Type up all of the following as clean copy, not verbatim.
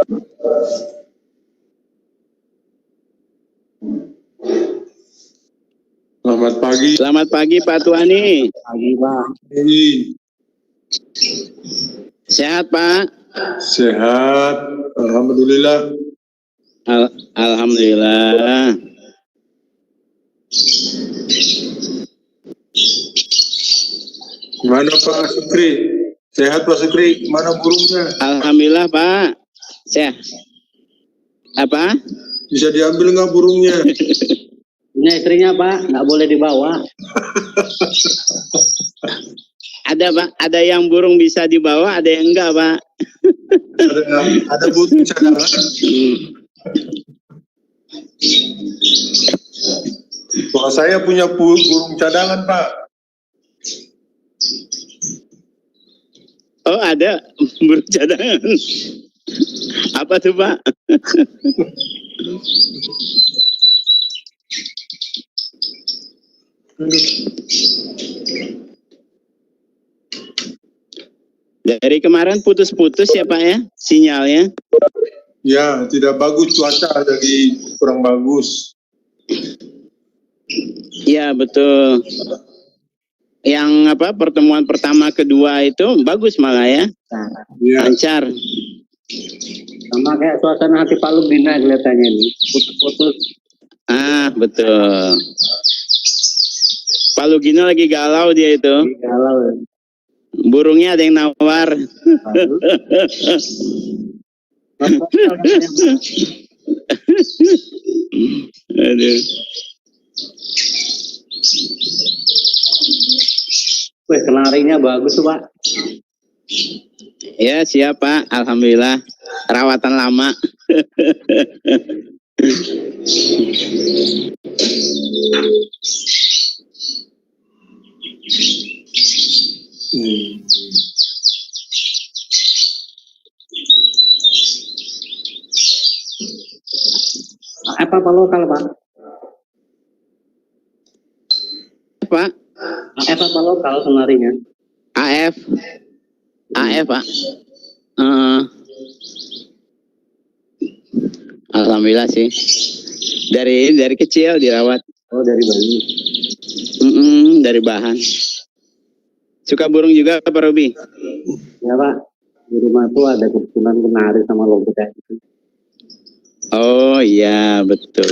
Selamat pagi. Selamat pagi Pak Tuani. Pagi Pak. Sehat Pak? Sehat, alhamdulillah. Alhamdulillah. Mana Pak Sukri? Sehat Pak Sukri? Mana burungnya? Alhamdulillah Pak. Sehat. Apa? Bisa diambil nggak burungnya? Punya istrinya Pak, nggak boleh dibawa. Ada Pak, ada yang burung bisa dibawa, ada yang enggak Pak. Ada burung cadangan. Kalau saya punya burung cadangan Pak. Oh ada burung cadangan. Apa tuh Pak? Dari kemarin putus-putus ya Pak ya sinyalnya? Ya, tidak bagus cuaca, jadi kurang bagus. Iya betul. Yang apa pertemuan pertama kedua itu bagus malah ya, Ya. lancar. Sama kayak suasana hati Pak Lugina kelihatannya nih, putus-putus. Ah betul. Pak Lugino lagi galau dia itu. Galau. Burungnya ada yang nawar. Aduh. Wih, kenarinya bagus tuh Pak. Ya siap Pak, alhamdulillah. Rawatan lama. Apa lokal Pak? Pak, Apa lokal kenarinya? AF Pak. Alhamdulillah sih. Dari kecil dirawat. Oh dari Bali. Dari bahan. Suka burung juga Pak Robi? Ya Pak. Di rumah tuh ada kebetulan kenari sama logo kayak gitu. Oh iya betul.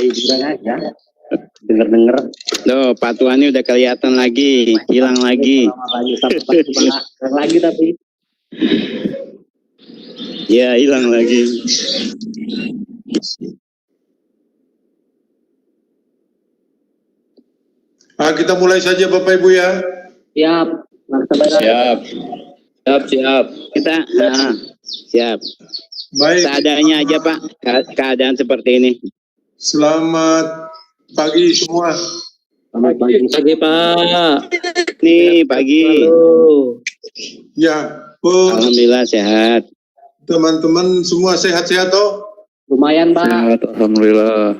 Hiburan aja. Denger-denger. Loh, Pak Tuani udah kelihatan lagi, hilang lagi. Lagi tapi. Ya, hilang lagi. Kita mulai saja Bapak Ibu ya. Siap. Siap. Kita siap. Baik. Seadanya aja Pak, keadaan seperti ini. Selamat pagi semua. Selamat pagi Pak. Nih pagi. Ya, Alhamdulillah sehat. teman-teman semua sehat-sehat toh? Lumayan Pak. Sehat, alhamdulillah.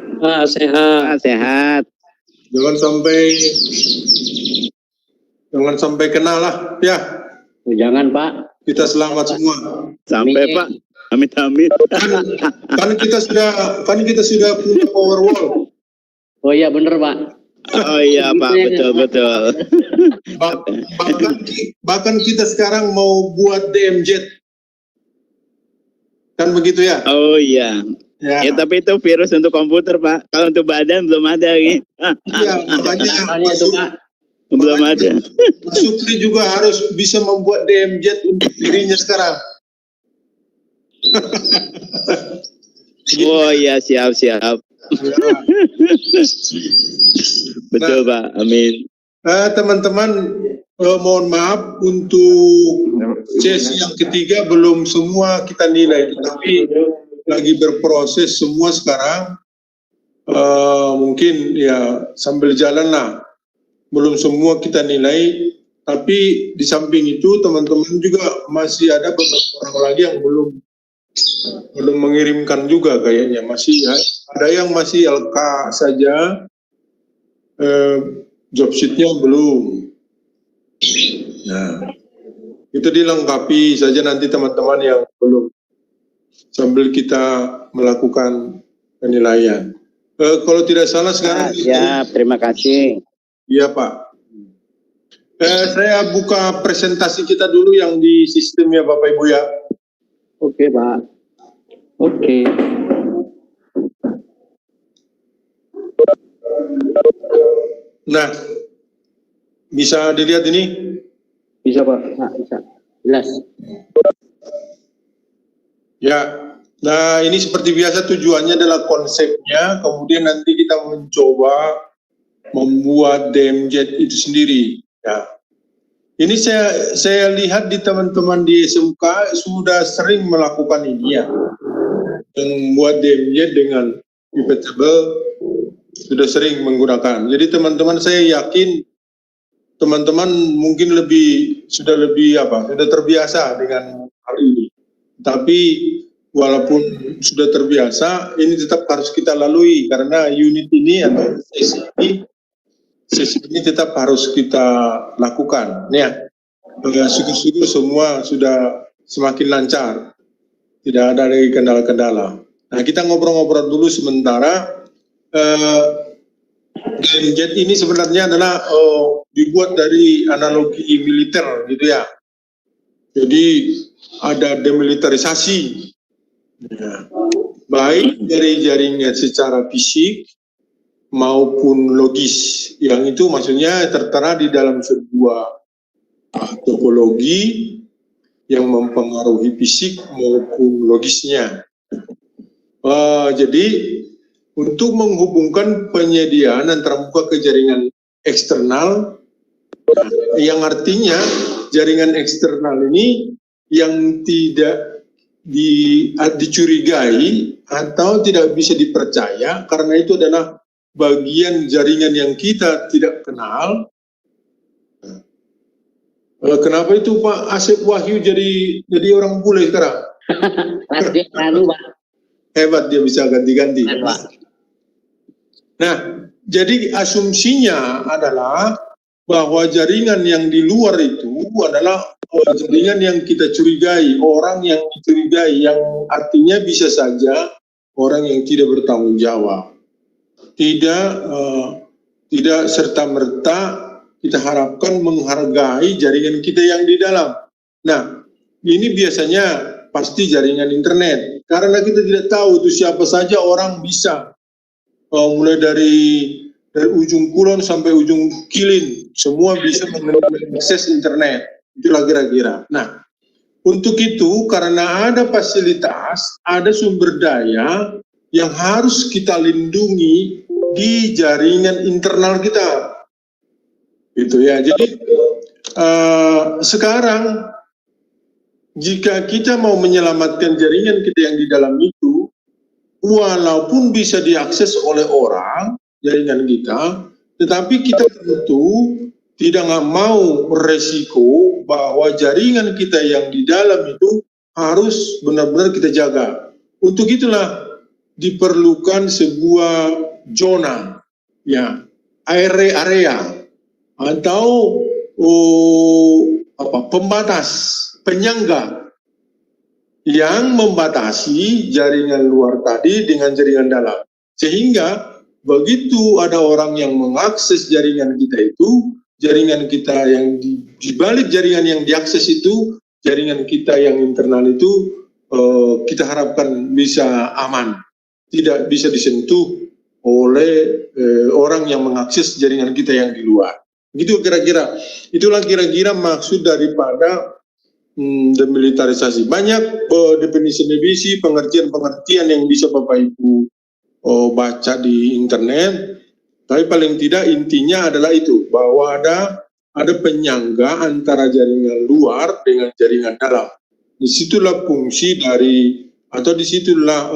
Sehat. Jangan sampai kena lah ya. Jangan Pak. Kita selamat semua. Sampai Pak. Amit-amit. Kan kita sudah punya Powerwall. Oh iya bener Pak. Oh iya Pak, betul. Bahkan kita sekarang mau buat DMZ. Kan begitu ya? Oh iya. Ya tapi itu virus untuk komputer Pak. Kalau untuk badan belum ada gitu. Iya, makanya itu Pak. Belum ada. Mas Sukri juga harus bisa membuat DMZ untuk dirinya sekarang. Oh iya siap. Ya. Betul Pak, amin. Teman-teman, mohon maaf untuk sesi yang ketiga belum semua kita nilai, tapi lagi berproses semua sekarang. Mungkin ya sambil jalan lah, belum semua kita nilai. Tapi di samping itu teman-teman juga masih ada beberapa orang lagi yang belum mengirimkan juga kayaknya, masih ya. Ada yang masih LK saja, job sheet-nya belum. Nah, itu dilengkapi saja nanti teman-teman yang belum, sambil kita melakukan penilaian. Kalau tidak salah sekarang. Siap, terima kasih. Iya Pak. Saya buka presentasi kita dulu yang di sistem ya Bapak Ibu ya. Oke, Pak. Oke. Nah, bisa dilihat ini? Bisa, Pak. Nah, bisa. Jelas. Ya. Nah, ini seperti biasa tujuannya adalah konsepnya, kemudian nanti kita mencoba membuat DMZ itu sendiri. Ya. Ini saya lihat di teman-teman di SMK sudah sering melakukan ini ya. Membuat DMZ dengan pivot table sudah sering menggunakan. Jadi teman-teman saya yakin teman-teman mungkin sudah terbiasa dengan hal ini. Tapi walaupun sudah terbiasa, ini tetap harus kita lalui karena unit ini atau sesi ini tetap harus kita lakukan. Ya, syukur-syukur semua sudah semakin lancar, tidak ada lagi kendala-kendala. Nah, kita ngobrol-ngobrol dulu sementara. DMZ ini sebenarnya adalah dibuat dari analogi militer gitu ya. Jadi ada demilitarisasi, ya, baik dari jaringan secara fisik maupun logis. Yang itu maksudnya tertera di dalam sebuah topologi yang mempengaruhi fisik maupun logisnya. Jadi untuk menghubungkan penyediaan antara muka ke jaringan eksternal, yang artinya jaringan eksternal ini yang tidak dicurigai atau tidak bisa dipercaya karena itu adalah bagian jaringan yang kita tidak kenal. Kenapa itu Pak Asep Wahyu jadi orang bule sekarang? Hebat dia bisa ganti-ganti. Nah, jadi asumsinya adalah bahwa jaringan yang di luar itu adalah jaringan yang kita curigai, orang yang dicurigai, yang artinya bisa saja orang yang tidak bertanggung jawab. Tidak serta-merta kita harapkan menghargai jaringan kita yang di dalam. Nah, ini biasanya pasti jaringan internet, karena kita tidak tahu itu siapa saja orang bisa. Mulai dari ujung kulon sampai ujung kilin, semua bisa mengakses internet. Itulah kira-kira. Nah, untuk itu karena ada fasilitas, ada sumber daya yang harus kita lindungi di jaringan internal kita. Gitu ya. Jadi sekarang jika kita mau menyelamatkan jaringan kita yang di dalam itu, walaupun bisa diakses oleh orang, jaringan kita, tetapi kita tentu tidak mau resiko bahwa jaringan kita yang di dalam itu harus benar-benar kita jaga. Untuk itulah diperlukan sebuah zona, ya, area atau pembatas, penyangga yang membatasi jaringan luar tadi dengan jaringan dalam. Sehingga begitu ada orang yang mengakses jaringan kita itu, jaringan kita yang di balik jaringan yang diakses itu, jaringan kita yang internal itu kita harapkan bisa aman, tidak bisa disentuh oleh orang yang mengakses jaringan kita yang di luar. Gitu kira-kira. Itulah kira-kira maksud daripada demilitarisasi. Banyak definisi, pengertian yang bisa Bapak Ibu baca di internet, tapi paling tidak intinya adalah itu, bahwa ada penyangga antara jaringan luar dengan jaringan dalam. Disitulah fungsi dari, atau disitulah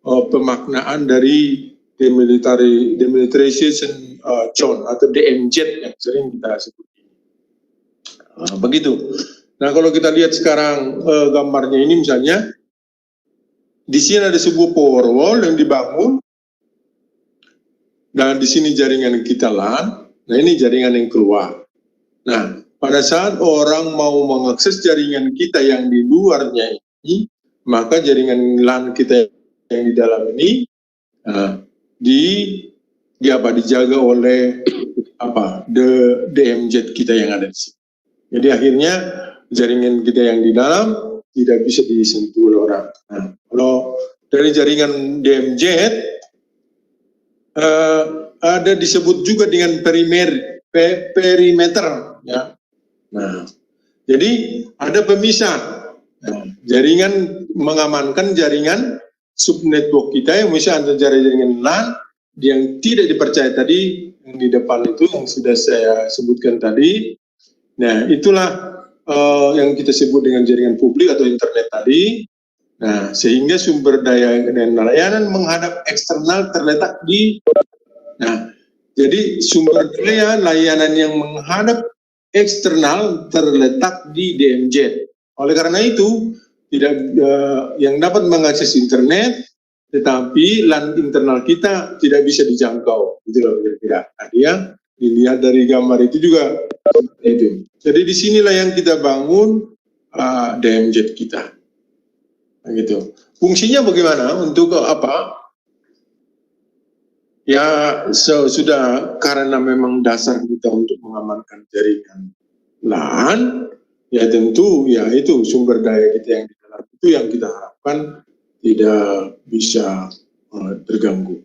pemaknaan dari demilitarization zone atau DMZ yang sering kita sebut. Begitu. Nah, kalau kita lihat sekarang gambarnya ini misalnya, di sini ada sebuah power wall yang dibangun, dan di sini jaringan kita LAN. Nah, ini jaringan yang keluar. Nah, pada saat orang mau mengakses jaringan kita yang di luarnya ini, maka jaringan LAN kita yang di dalam ini dijaga oleh DMZ kita yang ada di sini. Jadi akhirnya jaringan kita yang di dalam tidak bisa disentuh oleh orang. Nah, kalau dari jaringan DMZ ada disebut juga dengan perimeter, ya. Nah, jadi ada pemisah. Nah, jaringan mengamankan jaringan subnetwork kita yang bisa antara jaringan LAN yang tidak dipercaya tadi yang di depan itu yang sudah saya sebutkan tadi. Nah, itulah yang kita sebut dengan jaringan publik atau internet tadi. Nah, sehingga sumber daya dan layanan menghadap eksternal terletak di. Nah, jadi sumber daya layanan yang menghadap eksternal terletak di DMZ. Oleh karena itu, tidak yang dapat mengakses internet, tetapi LAN internal kita tidak bisa dijangkau. Itu loh kira-kira. Dia dilihat dari gambar itu juga itu. Jadi disinilah yang kita bangun DMZ kita. Nah, gitu. Fungsinya bagaimana? Untuk apa? Ya sudah karena memang dasar kita untuk mengamankan jaringan LAN, ya tentu ya itu sumber daya kita yang di dalam itu yang kita harapkan tidak bisa terganggu.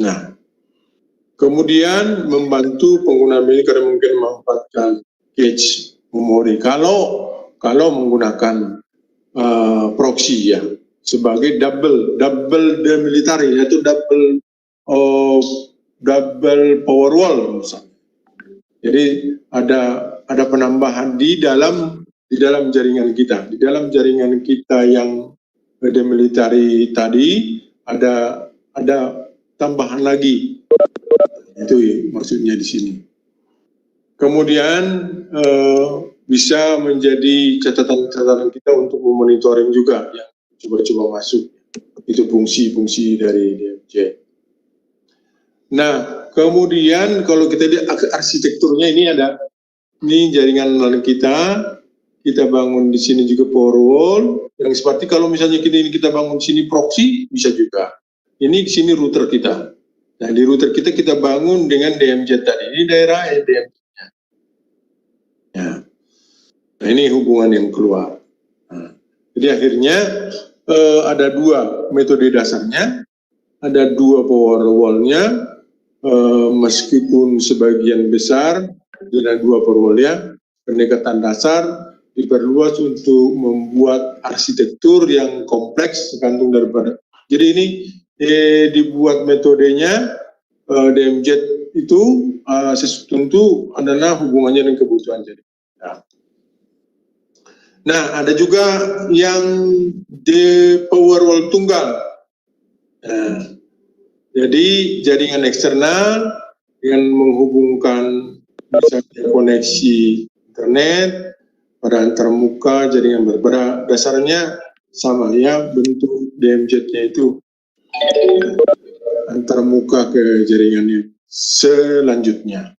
Nah, kemudian membantu pengguna ini karena mungkin memanfaatkan cache memori. Kalau menggunakan proxy ya sebagai double demilitary, yaitu double power wall misalnya. Jadi ada penambahan di dalam jaringan kita. Di dalam jaringan kita yang demilitary tadi ada tambahan lagi. Itu maksudnya di sini. Kemudian bisa menjadi catatan kita untuk memonitoring juga yang coba-coba masuk. Itu fungsi-fungsi dari DMZ. Nah, kemudian kalau kita lihat arsitekturnya ini jaringan LAN kita bangun di sini juga power wall, yang seperti kalau misalnya kita bangun di sini proxy bisa juga. Ini di sini router kita. Nah, di router kita bangun dengan DMZ tadi. Ini daerah DMZ-nya. Ya. Nah, ini hubungan yang keluar. Nah, jadi akhirnya ada dua metode dasarnya, ada dua power wall-nya. Meskipun sebagian besar dengan dua power wall-nya, pendekatan dasar diperluas untuk membuat arsitektur yang kompleks tergantung daripada. Jadi ini dibuat metodenya DMZ itu tentu adalah hubungannya dengan kebutuhan jaringan. Nah, ada juga yang di power wall tunggal. Nah, jadi jaringan eksternal yang menghubungkan misalnya koneksi internet pada antarmuka jaringan berbeda, dasarnya sama ya, bentuk DMZ-nya itu antarmuka ke jaringannya selanjutnya.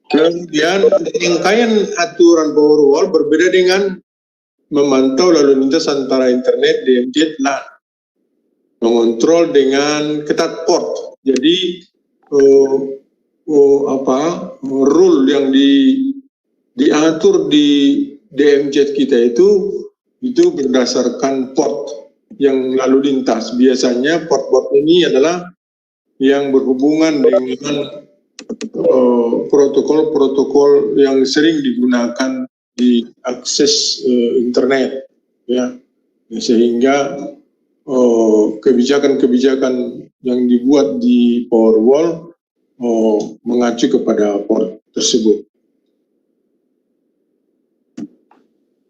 Kemudian rangkaian aturan power wall berbeda dengan memantau lalu lintas antara internet DMZ LAN. Mengontrol dengan ketat port. Jadi rule yang diatur di DMZ kita itu berdasarkan port yang lalu lintas. Biasanya port-port ini adalah yang berhubungan dengan protokol-protokol yang sering digunakan di akses internet, ya, sehingga kebijakan-kebijakan yang dibuat di power wall mengacu kepada port tersebut.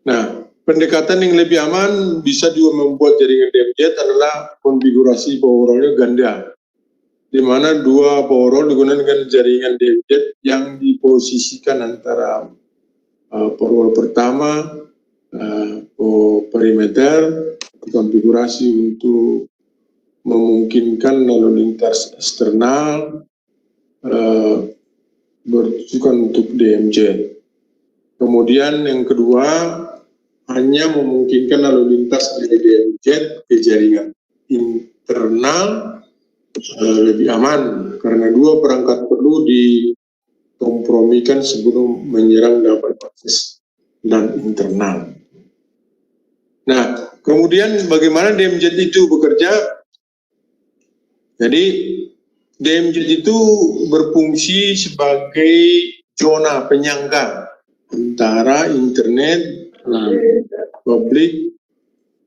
Nah, pendekatan yang lebih aman bisa juga membuat jaringan DMZ adalah konfigurasi power wall-nya ganda, di mana dua power wall digunakan dengan jaringan DMZ yang diposisikan antara power wall pertama perimeter konfigurasi untuk memungkinkan lalu lintas eksternal bertujuan untuk DMZ. Kemudian yang kedua, hanya memungkinkan lalu lintas dari DMZ ke jaringan internal lebih aman, karena dua perangkat perlu dikompromikan sebelum menyerang dapat akses dan internal. Nah, kemudian bagaimana DMZ itu bekerja? Jadi DMZ itu berfungsi sebagai zona penyangga antara internet, publik,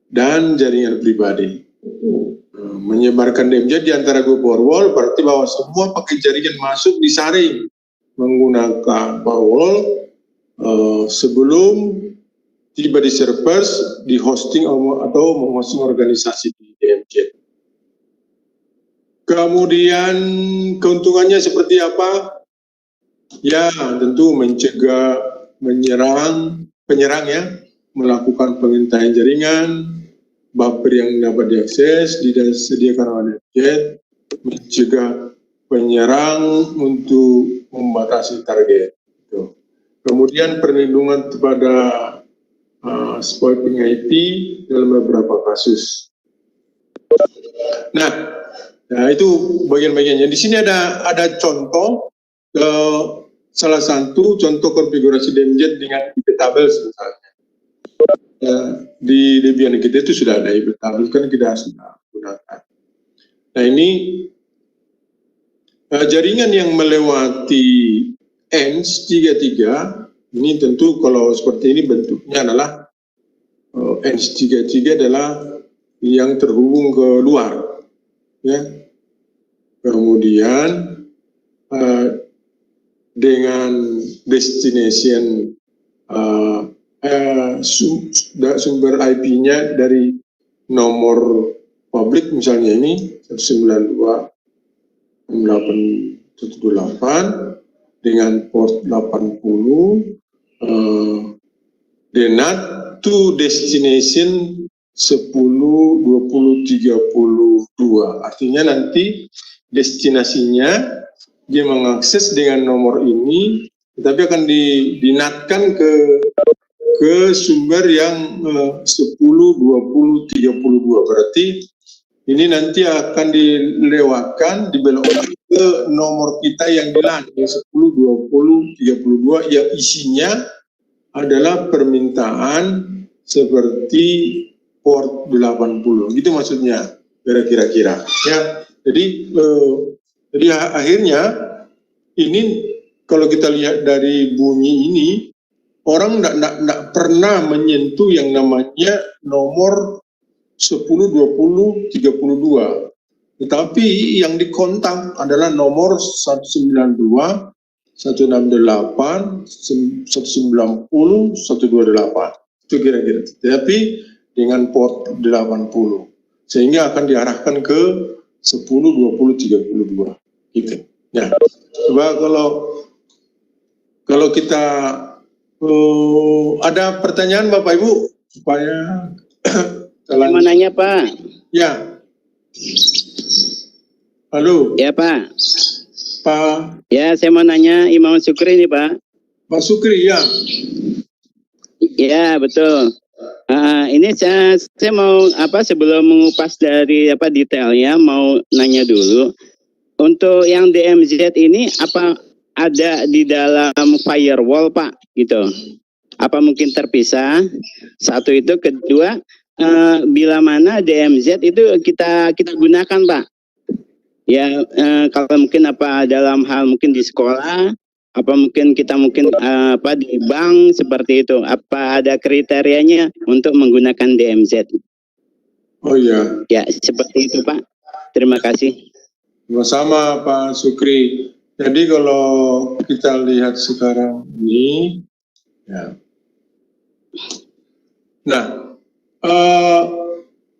dan jaringan pribadi. Menyebarkan DMZ di antara dua firewall berarti bahwa semua paket jaringan masuk disaring menggunakan firewall sebelum tiba di servers, di hosting atau menghosting organisasi di DMZ. Kemudian keuntungannya seperti apa? Ya, tentu mencegah penyerang ya, melakukan pengintaian jaringan, buffer yang dapat diakses, disediakan oleh DMZ, mencegah penyerang untuk membatasi target. Kemudian perlindungan kepada spoofing IP dalam beberapa kasus. Nah, itu bagian-bagiannya. Di sini ada contoh salah satu contoh konfigurasi DMZ dengan IP tables misalnya. Di Debian kita itu sudah ada IP tables, kan kita sudah gunakan. Nah, ini jaringan yang melewati ENS33 ini tentu kalau seperti ini bentuknya adalah ENS33 adalah yang terhubung ke luar, ya. Kemudian dengan destination sumber IP-nya dari nomor publik misalnya ini 192.8.128 dengan port 80 DNAT to destination 10.20.32. Artinya nanti destinasinya dia mengakses dengan nomor ini, tetapi akan dinatkan ke sumber yang 10.20.32. Berarti ini nanti akan dilewatkan, dibelokkan ke nomor kita yang di LAN yang 10.20.32 yang isinya adalah permintaan seperti port 80. Gitu maksudnya kira-kira ya. Jadi akhirnya ini kalau kita lihat dari bunyi ini, orang tidak pernah menyentuh yang namanya nomor 10.20.32. Tetapi yang dikontak adalah nomor 192, 168, 190, 128. Itu kira-kira. Tapi dengan port 80. Sehingga akan diarahkan ke 10.20.32 gitu. Ya, coba kalau kita ada pertanyaan Bapak Ibu supaya mau nanya Pak. Ya. Halo. Ya Pak. Pak. Ya, saya mau nanya Imam Sukri nih Pak. Pak Sukri ya. Ya betul. Ini saya mau sebelum mengupas dari detailnya mau nanya dulu untuk yang DMZ ini apa ada di dalam firewall Pak gitu? Apa mungkin terpisah? Satu itu, kedua bila mana DMZ itu kita gunakan Pak? Ya kalau mungkin apa dalam hal mungkin di sekolah, apa mungkin kita di bank seperti itu, apa ada kriterianya untuk menggunakan DMZ? Oh iya. Ya seperti itu Pak. Terima kasih. Sama-sama Pak Sukri. Jadi kalau kita lihat sekarang ini, ya. Nah,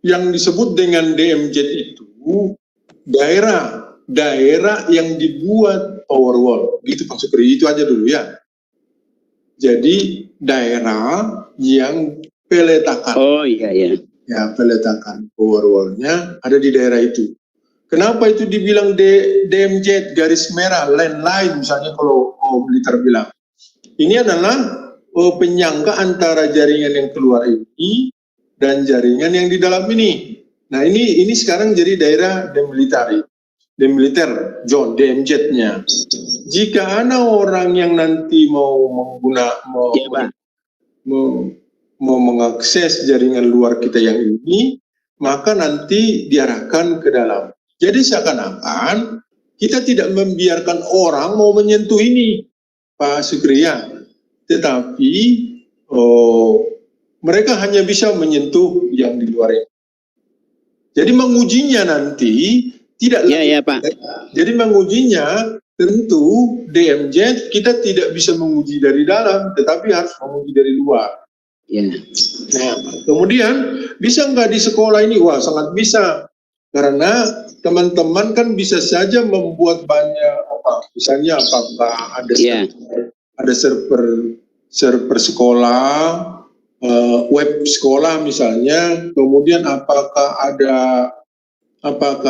yang disebut dengan DMZ itu daerah yang dibuat Powerwall, gitu Pak Sukri, itu aja dulu ya. Jadi daerah yang peletakan. Oh iya ya. Ya, peletakan Powerwall-nya ada di daerah itu. Kenapa itu dibilang DMZ garis merah, landline misalnya kalau militer bilang. Ini adalah penyangga antara jaringan yang keluar ini dan jaringan yang di dalam ini. Nah ini sekarang jadi daerah demiliter zone, DMZ-nya. Jika ada orang yang nanti mau mengakses jaringan luar kita yang ini, maka nanti diarahkan ke dalam. Jadi seakan-akan kita tidak membiarkan orang mau menyentuh ini, Pak Sukriya. Tetapi mereka hanya bisa menyentuh yang di luar ini. Jadi mengujinya nanti tidak lagi. Ya, Pak. Jadi mengujinya tentu DMZ kita tidak bisa menguji dari dalam, tetapi harus menguji dari luar. Ya. Nah, kemudian bisa nggak di sekolah ini? Wah, sangat bisa. Karena teman-teman kan bisa saja membuat banyak misalnya apakah ada server sekolah, web sekolah misalnya, kemudian apakah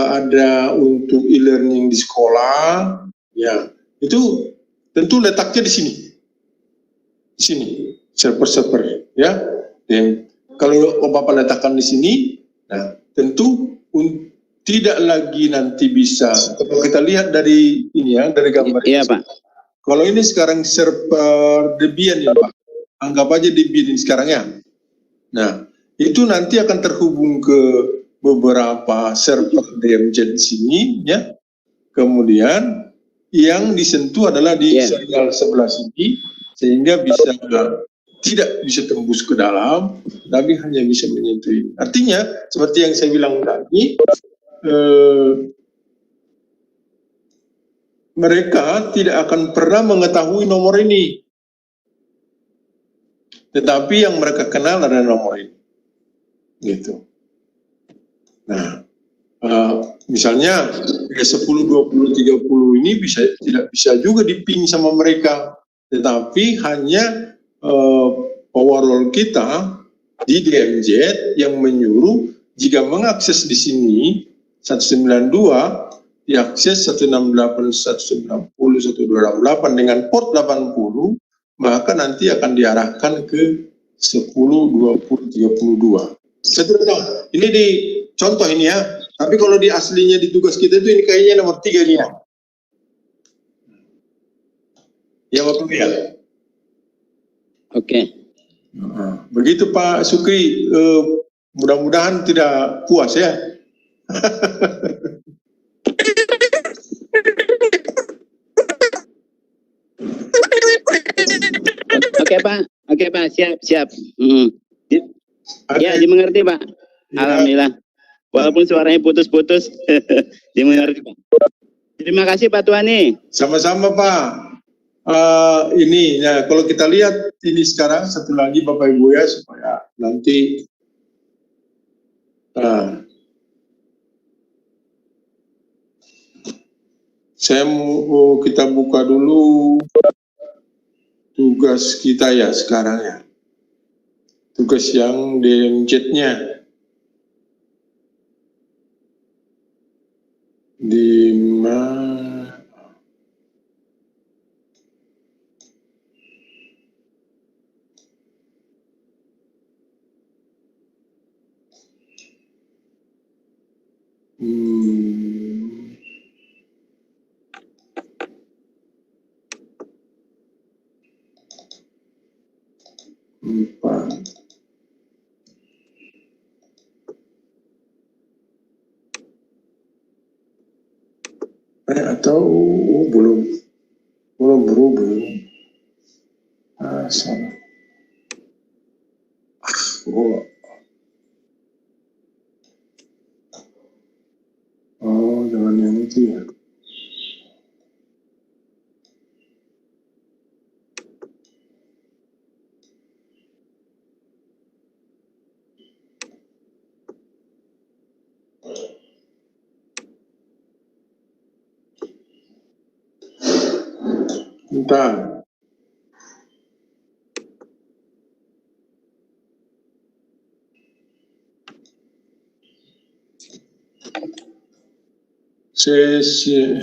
ada untuk e-learning di sekolah, ya itu tentu letaknya di sini server ya. Dan kalau Bapak letakkan di sini, nah tentu tidak lagi nanti bisa. Kalau kita lihat dari ini ya, dari gambar Iya, ini. Pak. Kalau ini sekarang server Debian ya Pak, anggap aja Debian ini sekarang ya. Nah, itu nanti akan terhubung ke beberapa server DMZ di sini ya. Kemudian yang disentuh adalah di serial sebelah sini, sehingga bisa tidak bisa tembus ke dalam, tapi hanya bisa menyentuh ini. Artinya seperti yang saya bilang tadi, mereka tidak akan pernah mengetahui nomor ini, tetapi yang mereka kenal adalah nomor ini, gitu. Nah, misalnya 10, 20, 30 ini tidak bisa juga diping sama mereka, tetapi hanya powerwall kita di DMZ yang menyuruh jika mengakses di sini 192 diakses 168, 190, 128 dengan port 80, maka nanti akan diarahkan ke 10, 20, 32. Saya tidak tahu. Ini di contoh ini ya. Tapi kalau di aslinya di tugas kita itu ini kayaknya nomor 3 nih ya. Ya Bapak ya. Oke. Begitu Pak Sukri. Mudah-mudahan tidak puas ya. Oke Pak, siap. Ya, dimengerti Pak. Ya. Alhamdulillah. Walaupun suaranya putus-putus, dimengerti Pak. Terima kasih Pak Tuani. Sama-sama Pak. Ini ya, kalau kita lihat ini sekarang satu lagi Bapak Ibu ya, supaya nanti saya mau kita buka dulu tugas kita ya sekarang ya. Tugas yang DMZ-nya. Di mana? Atau belum berubah. Salah. Jangan yang itu ya. Bentar. Sesi.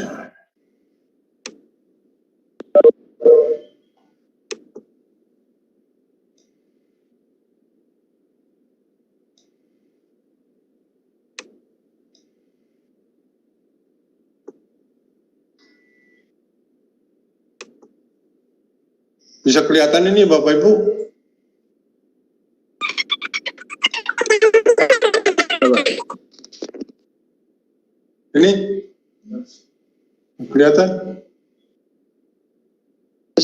Bisa kelihatan ini Bapak Ibu? Ini kelihatan?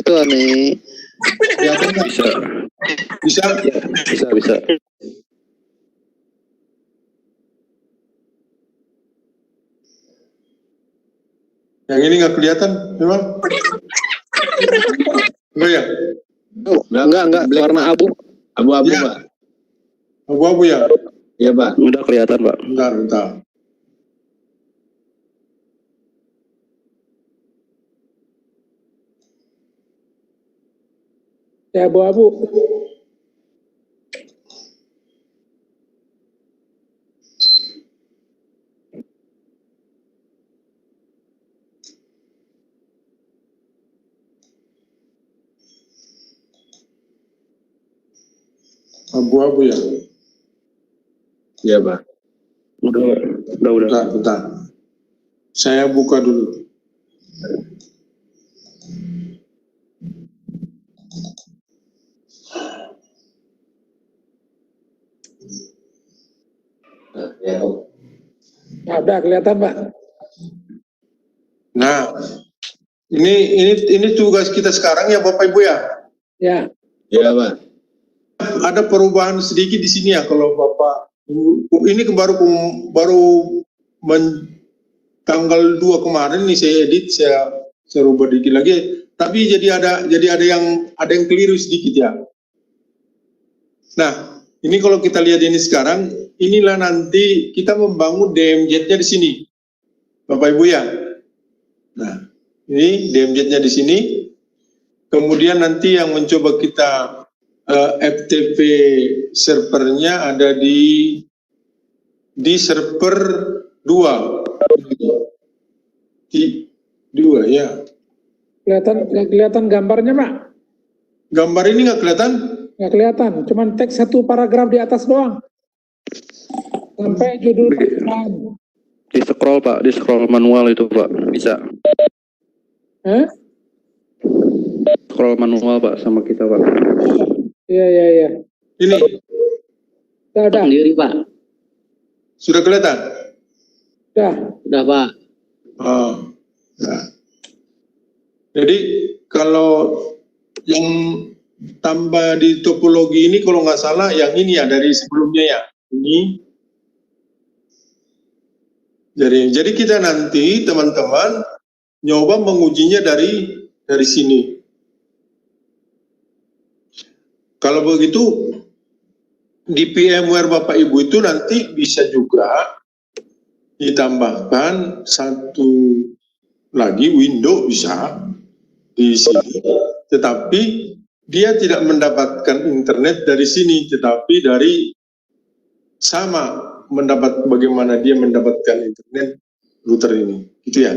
Tuan nih. Kelihatan nggak? Bisa. Bisa? Bisa. Yang ini nggak kelihatan, memang? Enggak ya? Enggak. Warna abu. Abu-abu, Ya. Pak. Abu-abu ya? Iya, Pak. Udah kelihatan, Pak. Bentar. Ya, abu-abu. Abu-abu ya? Iya, Pak. Udah. Bentar. Saya buka dulu. Ya, udah kelihatan, Pak. Nah, ini tugas kita sekarang ya Bapak Ibu ya. Ya, Iya, Pak. Ada perubahan sedikit di sini ya kalau Bapak. Ini baru tanggal 2 kemarin nih saya edit, saya rubah dikit lagi. Tapi jadi ada yang keliru sedikit ya. Nah, ini kalau kita lihat ini sekarang, inilah nanti kita membangun DMZ-nya di sini, Bapak Ibu ya. Nah, ini DMZ-nya di sini. Kemudian nanti yang mencoba kita FTP servernya ada di server 2. Di 2 ya. kelihatan gambarnya, Pak. Gambar ini nggak kelihatan? Nggak kelihatan, cuman teks satu paragraf di atas doang. Sampai judul tulisan. Di scroll, Pak. Di scroll manual itu, Pak. Bisa. Scroll manual, Pak, sama kita, Pak. Iya. Ini Udah. Sendiri, Pak. sudah kelihatan? Udah, Pak. Oh, nah. Jadi kalau yang tambah di topologi ini kalau nggak salah yang ini ya dari sebelumnya ya. Ini. Jadi kita nanti teman-teman nyoba mengujinya dari sini. Kalau begitu di VMware Bapak Ibu itu nanti bisa juga ditambahkan satu lagi window bisa di sini, tetapi dia tidak mendapatkan internet dari sini, tetapi dari sama mendapat bagaimana dia mendapatkan internet router ini, gitu ya.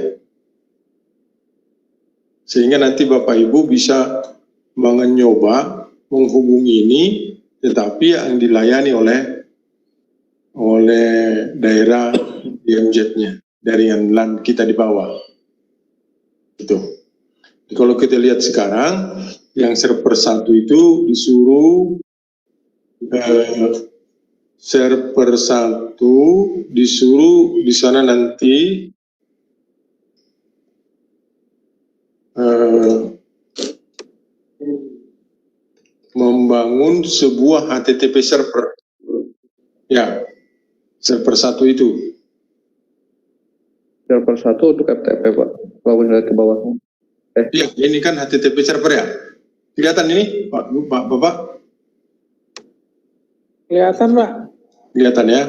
Sehingga nanti Bapak Ibu bisa mencoba menghubungi ini, tetapi yang dilayani oleh daerah DMZ-nya dari yang LAN kita di bawah. Itu. Jadi kalau kita lihat sekarang, yang server 1 itu disuruh server 1 disuruh di sana nanti membangun sebuah HTTP server. Ya, server 1 itu. Server 1 untuk FTP, Pak. Kalau lihat ke bawah. Ya, ini kan HTTP server ya. Kelihatan ini, Bapak? Kelihatan, Pak. Kelihatan ya.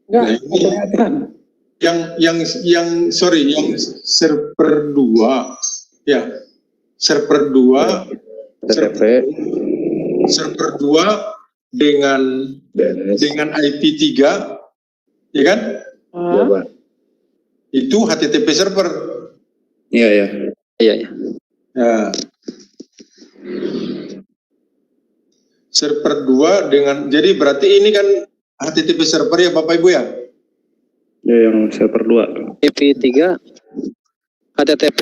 Enggak, Nah, ini kelihatan. yang server 2 ya. Server 2 FTP. server 2 dengan IP3 ya kan? Iya, Pak. Itu HTTP server. Iya, ya. Iya, iya. Nah, server 2 dengan, jadi berarti ini kan HTTP server ya Bapak Ibu ya? Ya, yang server 2. IP3 HTTP.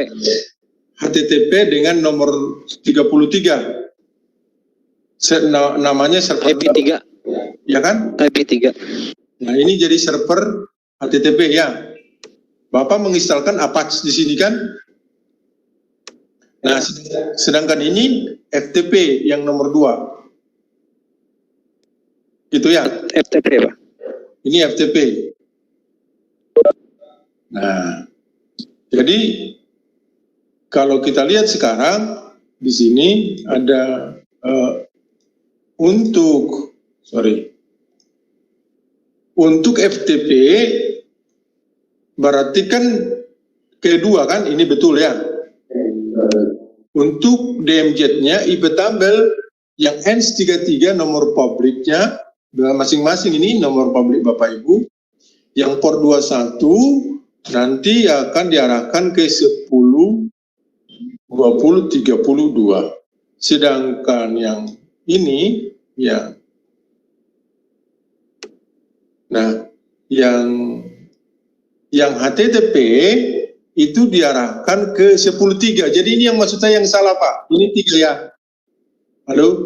HTTP dengan nomor 33. Namanya server IP3. ya kan? IP3. Nah, ini jadi server HTTP ya. Bapak menginstalkan Apache di sini kan? Nah, sedangkan ini FTP yang nomor 2. Gitu ya? FTP, Pak. Ini FTP. Nah, jadi kalau kita lihat sekarang di sini ada untuk FTP berarti kan kedua kan ini betul ya. Untuk DMZ-nya IP tabel yang ENS33 nomor publiknya masing-masing ini nomor publik Bapak Ibu. Yang port 21 nanti akan diarahkan ke 10 20 32. Sedangkan yang ini ya, nah yang HTTP itu diarahkan ke 10.3. Jadi ini yang maksud saya yang salah Pak. Ini 3 ya. Halo?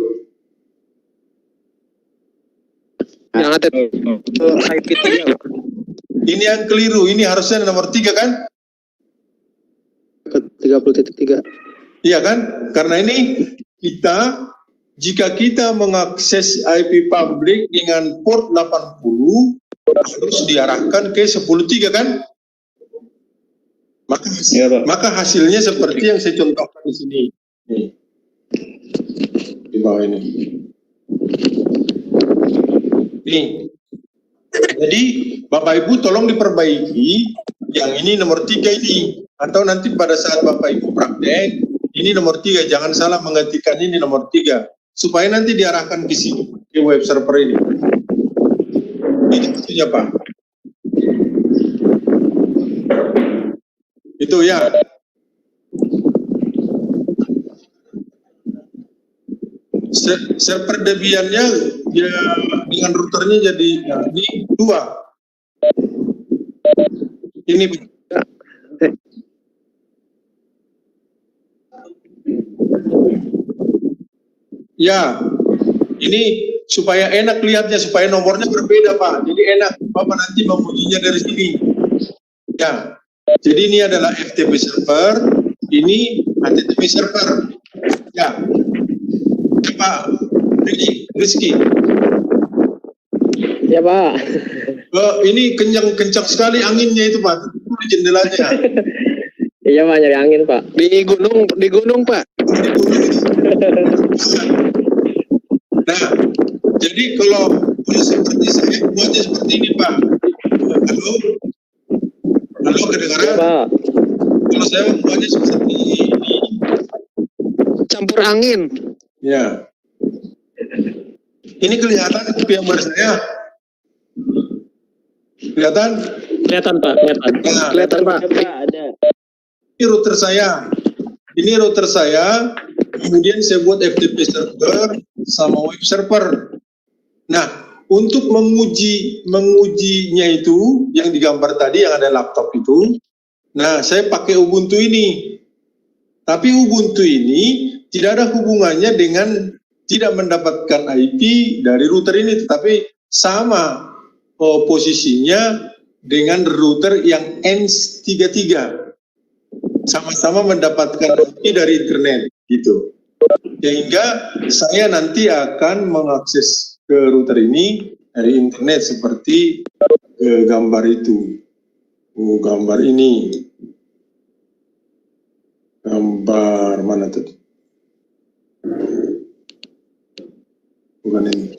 Yang IP3. Ini yang keliru. Ini harusnya nomor 3 kan? 30.3. Iya kan? Karena ini jika kita mengakses IP public dengan port 80 harus diarahkan ke 10.3 kan? Maka hasilnya seperti yang saya contohkan di sini. Nih. Di bawah ini. Nih. Jadi Bapak Ibu tolong diperbaiki yang ini nomor 3 ini. Atau nanti pada saat Bapak Ibu praktek, ini nomor 3. Jangan salah menggantikan ini nomor 3. Supaya nanti diarahkan ke sini, ke web server ini. Itu maksudnya Pak. Itu ya. Server Debian-nya ya, dengan routernya jadi ya, ini 2. Ini ya, ini supaya enak lihatnya, supaya nomornya berbeda Pak. Jadi enak Bapak nanti mengujinya dari sini. Ya. Jadi ini adalah FTP server, ini HTTP server. Ya. Ya Pak, Rizky. Ya, Pak. Ini kencang sekali anginnya itu Pak. Itu jendelanya. Iya, Pak, nyari angin, Pak. Di gunung, Pak. Nah, jadi kalau seperti saya buatnya seperti ini Pak. Halo, kedengaran? Ya, Pak. Kalau saya membuatnya seperti ini. Campur angin. Ya. Ini kelihatan gambar saya. Kelihatan? Kelihatan, Pak. Kelihatan. Nah, Kelihatan, Pak. Ada. Ini router saya. Ini router saya. Kemudian saya buat FTP server sama web server. Nah, untuk mengujinya itu yang digambar tadi yang ada laptop itu. Nah, saya pakai Ubuntu ini. Tapi Ubuntu ini tidak ada hubungannya dengan tidak mendapatkan IP dari router ini, tetapi sama posisinya dengan router yang ENS33. Sama-sama mendapatkan IP dari internet, gitu. Sehingga saya nanti akan mengakses ke router ini dari internet seperti gambar itu. Gambar ini. Gambar mana tadi? Bukan ini.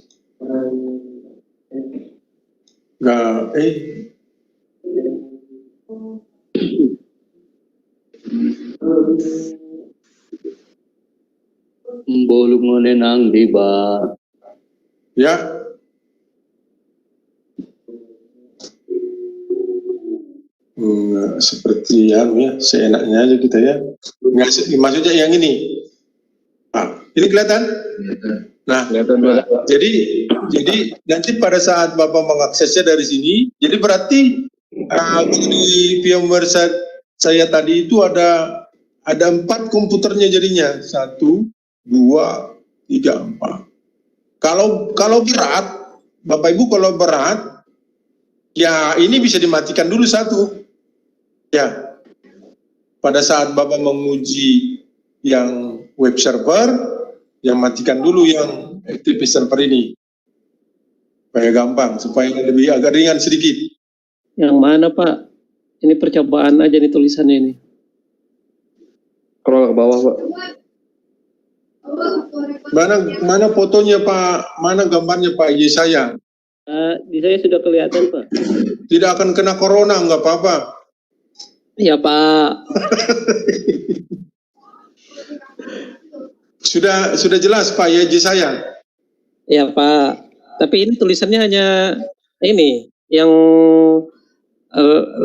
Bolong nang diba. Ya. seperti yang ya seenaknya aja kita ya. Maksudnya yang ini. Ini kelihatan? Nah, jadi nanti pada saat Bapak mengaksesnya dari sini, jadi berarti di VMware saya tadi itu ada 4 komputernya jadinya, 1, 2, 3, 4. Kalau berat, Bapak Ibu kalau berat, ya ini bisa dimatikan dulu 1. Ya, pada saat Bapak menguji yang web server, yang matikan dulu yang FTP server ini. Supaya gampang, supaya lebih agak ringan sedikit. Yang mana Pak? Ini percobaan aja nih tulisannya ini. Scroll ke bawah Pak. Mana fotonya Pak? Mana gambarnya Pak Yesaya? Di saya sudah kelihatan Pak. Tidak akan kena corona, nggak apa-apa. Iya Pak. Sudah jelas Pak Yesaya? Iya Pak. Tapi ini tulisannya hanya ini yang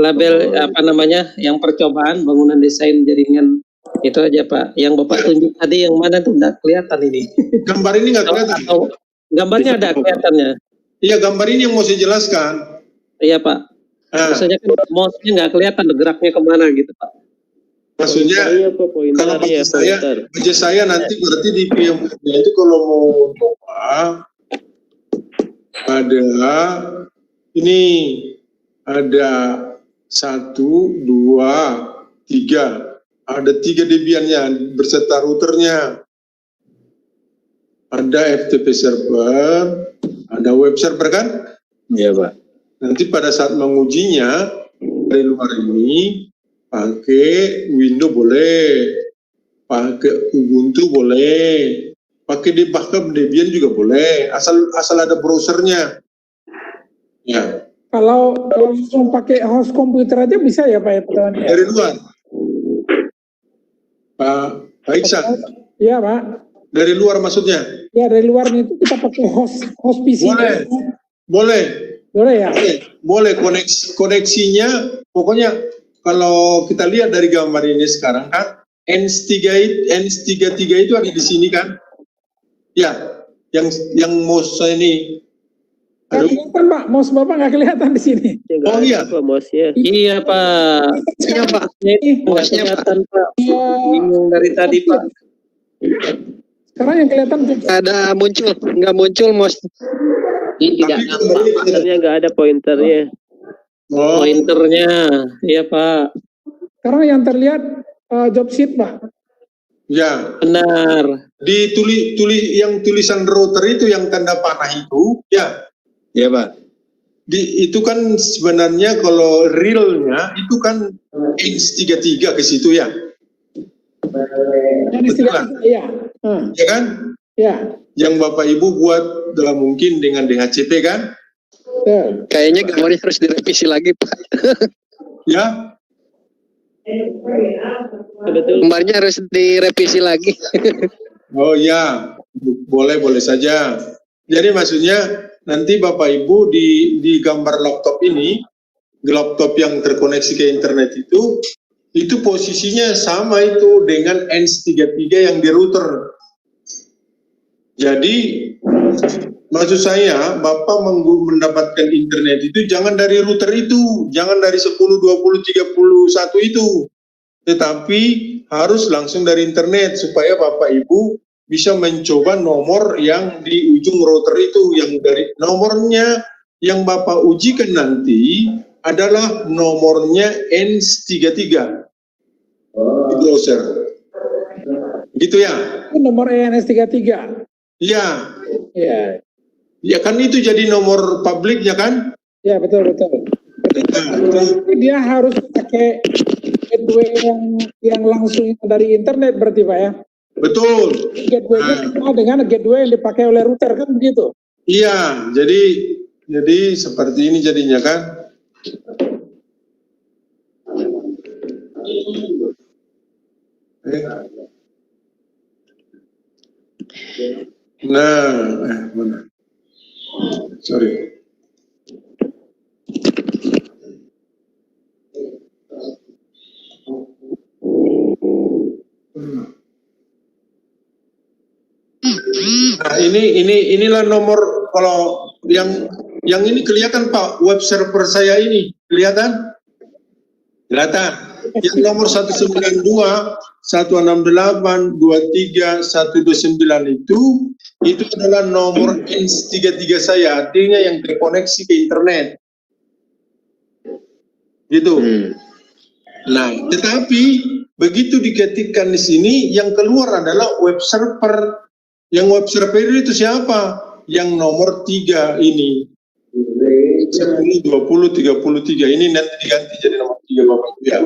label apa namanya? Yang percobaan bangunan desain jaringan itu aja Pak. Yang Bapak tunjuk tadi yang mana tuh nggak kelihatan ini. Gambar ini nggak kelihatan. Gambarnya ada kelihatannya. Iya, gambar ini yang mau saya jelaskan. Iya Pak. Maksudnya kan mouse-nya nggak kelihatan geraknya kemana gitu Pak. Maksudnya kalau bagi saya nanti berarti di PM-nya itu kalau mau coba ada 1, 2, 3, ada 3 Debian-nya berserta routernya, ada FTP server, ada web server kan? Iya Pak. Nanti pada saat mengujinya dari luar ini pakai Windows boleh, pakai Ubuntu boleh, pakai di backup Debian juga boleh, asal ada browsernya. Ya. Kalau langsung pakai host komputer aja bisa ya Pak ya Pak? Dari luar. Pak Iksan. Iya Pak. Dari luar maksudnya? Ya dari luar itu kita pakai host PC. Boleh ya? Boleh koneksinya, pokoknya kalau kita lihat dari gambar ini sekarang kan N33 itu ada di sini kan? Ya, yang mouse ini. Nggak kelihatan Pak, mouse Bapak nggak kelihatan di sini. Oh iya. Iya Pak. Iya Pak. Nggak kelihatan Pak. Bingung dari tadi Pak. Sekarang yang kelihatan nggak muncul mouse. Tidak nampak. Pointernya nggak ada pointernya. Oh. Pointernya, iya Pak. sekarang yang terlihat job sheet Pak. Ya. Benar. Di yang tulisan router itu yang tanda panah itu, ya. Iya Pak. Itu kan sebenarnya kalau realnya itu kan X33 ke situ ya. Betul kan? Iya. Ya kan? Ya. Yang Bapak Ibu buat dalam mungkin dengan DHCP kan? Kayaknya gambarnya harus direvisi lagi Pak. Ya. Betul. Gambarnya harus direvisi lagi. Oh ya, boleh saja. Jadi maksudnya nanti Bapak Ibu di gambar laptop ini, di laptop yang terkoneksi ke internet itu posisinya sama itu dengan N33 yang di router. Jadi maksud saya Bapak mendapatkan internet itu jangan dari router itu, jangan dari 10, 20, 31 itu. Tetapi harus langsung dari internet supaya Bapak Ibu bisa mencoba nomor yang di ujung router itu, yang dari nomornya yang Bapak ujikan nanti adalah nomornya N33 di browser. Gitu ya? Itu nomor ENS33. Iya. Iya. Ya kan itu jadi nomor publiknya kan? Ya betul. Berarti dia harus pakai gateway yang langsung dari internet berarti Pak ya? Betul. Gateway-nya sama dengan gateway yang dipakai oleh router kan begitu? Iya, jadi seperti ini jadinya kan? Nah, mana? Sorry. inilah nomor, kalau yang ini kelihatan Pak, web server saya ini kelihatan? Kelihatan. Yang nomor 192 168 23 129 itu adalah nomor INS33 saya, artinya yang terkoneksi ke internet. Gitu. Nah, tetapi begitu diketikkan di sini, yang keluar adalah web server. Yang web server itu siapa? Yang nomor 3 ini. 10, 20, 33. Ini nanti diganti jadi nomor 3 Bapak Ibu ya.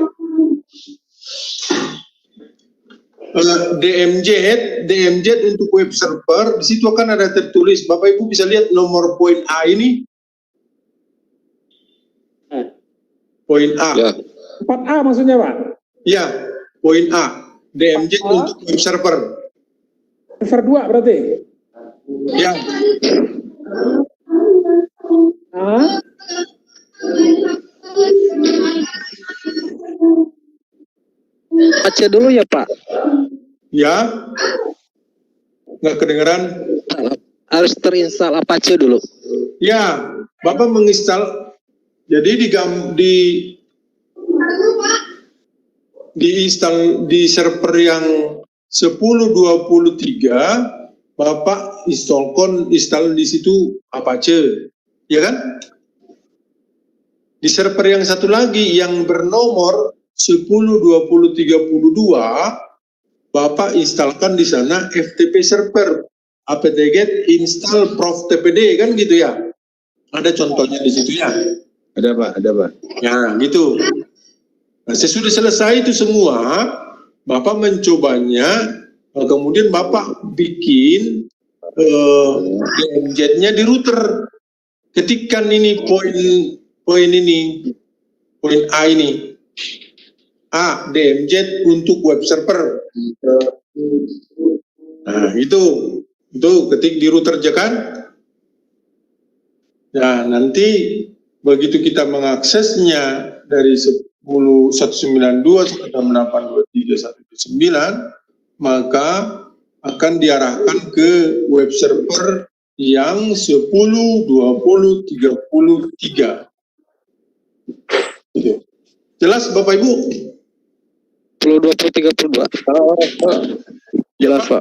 DMZ untuk web server, di situ akan ada tertulis. Bapak Ibu bisa lihat nomor poin A ini. Poin A. Ya. 4A maksudnya Pak? Ya, poin A. DMZ untuk web server. Server 2 berarti? Ya. Baca dulu ya Pak. Ya. Nggak kedengeran? Harus terinstall Apache dulu. Ya, Bapak menginstal. Jadi diinstal di server yang 1023, Bapak install di situ Apache, ya kan? Di server yang satu lagi yang bernomor 10.20.32, Bapak instalkan di sana FTP server, apt-get install prof tpd, kan gitu ya? Ada contohnya di situ ya? Ada Pak. Ya, gitu. Nah, sesudah selesai itu semua, Bapak mencobanya, kemudian Bapak bikin DMZ-nya di router. Ketikkan ini poin A ini. A, DMZ untuk web server. Nah, itu ketik di router aja kan? Nah, nanti begitu kita mengaksesnya dari 192 168 23 129, maka akan diarahkan ke web server yang 10 20 33. Gitu. Jelas Bapak Ibu? 10, 20, 32. Jelas Pak.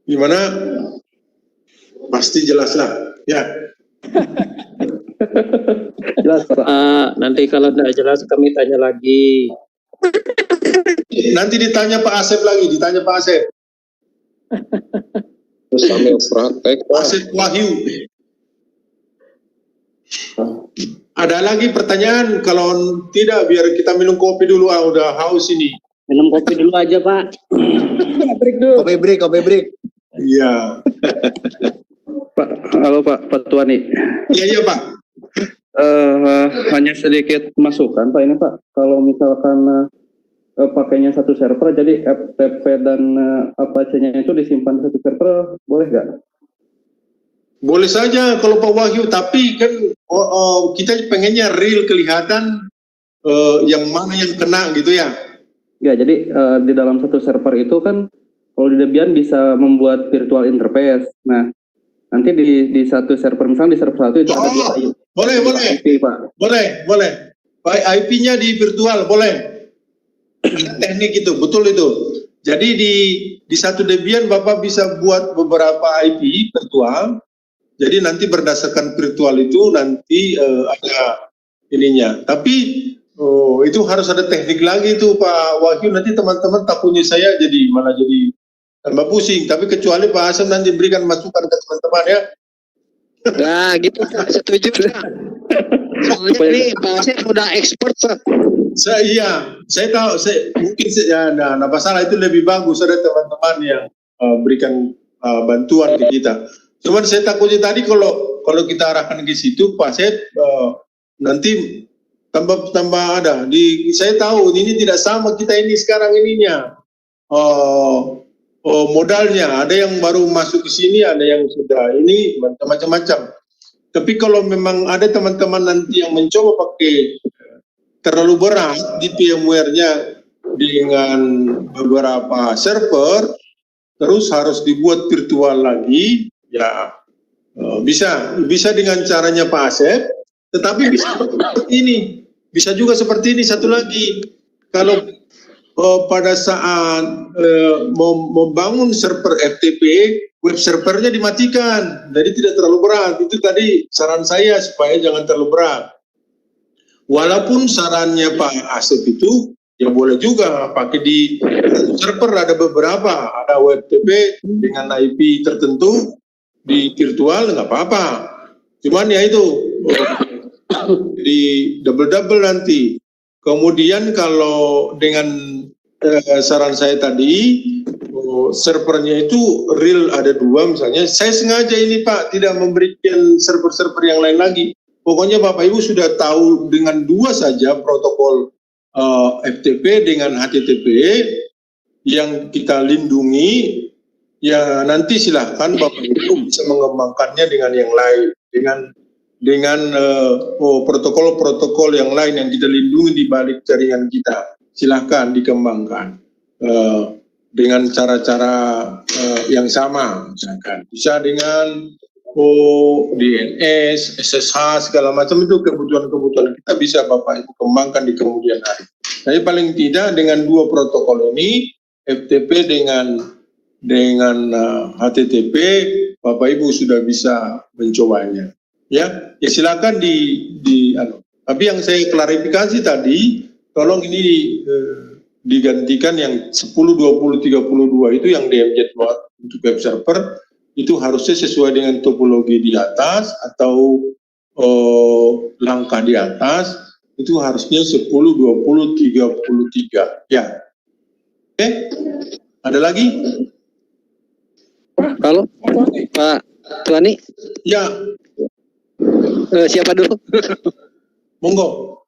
Gimana? Pasti jelas lah. Ya. Jelas Pak. Nanti kalau tidak jelas kami tanya lagi. Nanti ditanya Pak Asep lagi, ditanya Pak Asep. Terus sambil praktek Pak. Asep Wahyu. Ada lagi pertanyaan? Kalau tidak, biar kita minum kopi dulu. Udah haus ini. Minum kopi dulu aja Pak. Break dulu. Kopi break. Iya. Pak, halo Pak Tuani. Iya Pak. Hanya sedikit masukan Pak ini Pak. Kalau misalkan pakainya satu server, jadi FTP dan Apache-nya itu disimpan di satu server, boleh nggak? Boleh saja kalau Pak Wahyu, tapi kan kita pengennya real kelihatan yang mana yang kena gitu ya. Ya, jadi di dalam satu server itu kan kalau di Debian bisa membuat virtual interface. Nah, nanti di satu server, misalnya di server satu itu ada dua IP. Boleh. IP, Pak. Boleh. IP-nya di virtual, boleh. Teknik itu, betul itu. Jadi di satu Debian Bapak bisa buat beberapa IP virtual. Jadi nanti berdasarkan virtual itu nanti ada ininya. Tapi itu harus ada teknik lagi itu Pak Wahyu. Nanti teman-teman takutnya saya malah jadi tambah pusing. Tapi kecuali Pak Asem nanti berikan masukan ke teman-teman ya. Nah gitu Pak, setuju Pak. Soalnya nih Pak Asep udah expert Pak. Saya tahu. Mungkin nah masalah itu lebih bagus ada teman-teman yang berikan bantuan ke kita. Cuman saya takutnya tadi kalau kita arahkan ke situ, Pak Asep nanti tambah ada. Saya tahu ini tidak sama kita ini sekarang ininya. Modalnya ada yang baru masuk ke sini, ada yang sudah ini macam-macam. Tapi kalau memang ada teman-teman nanti yang mencoba pakai terlalu berat di VMware-nya dengan beberapa server, terus harus dibuat virtual lagi, ya bisa dengan caranya Pak Asep, tetapi bisa seperti ini, bisa juga seperti ini. Satu lagi, kalau pada saat membangun server FTP, web servernya dimatikan, jadi tidak terlalu berat. Itu tadi saran saya supaya jangan terlalu berat. Walaupun sarannya Pak Asep itu ya boleh juga pakai di server, ada beberapa, ada WebTP dengan IP tertentu di virtual nggak apa-apa. Cuman ya itu di double nanti. Kemudian kalau dengan saran saya tadi servernya itu real ada 2 misalnya. Saya sengaja ini Pak tidak memberikan server-server yang lain lagi. Pokoknya Bapak Ibu sudah tahu dengan 2 saja protokol FTP dengan HTTP yang kita lindungi, ya nanti silahkan Bapak Ibu bisa mengembangkannya dengan yang lain, dengan protokol-protokol yang lain yang kita lindungi di balik jaringan kita. Silahkan dikembangkan dengan cara-cara yang sama, misalkan bisa dengan DNS, SSH, segala macam. Itu kebutuhan-kebutuhan kita bisa Bapak Ibu kembangkan di kemudian hari. Tapi paling tidak dengan 2 protokol ini, FTP dengan HTTP, Bapak Ibu sudah bisa mencobanya. Ya silakan Tapi yang saya klarifikasi tadi, tolong ini digantikan yang 10, 20, 32 itu yang DMZ buat untuk web server. Itu harusnya sesuai dengan topologi di atas atau langkah di atas, itu harusnya 10, 20, 33. Ya. Oke, ada lagi? Kalau Pak Tuani, Ya, siapa dulu? monggo.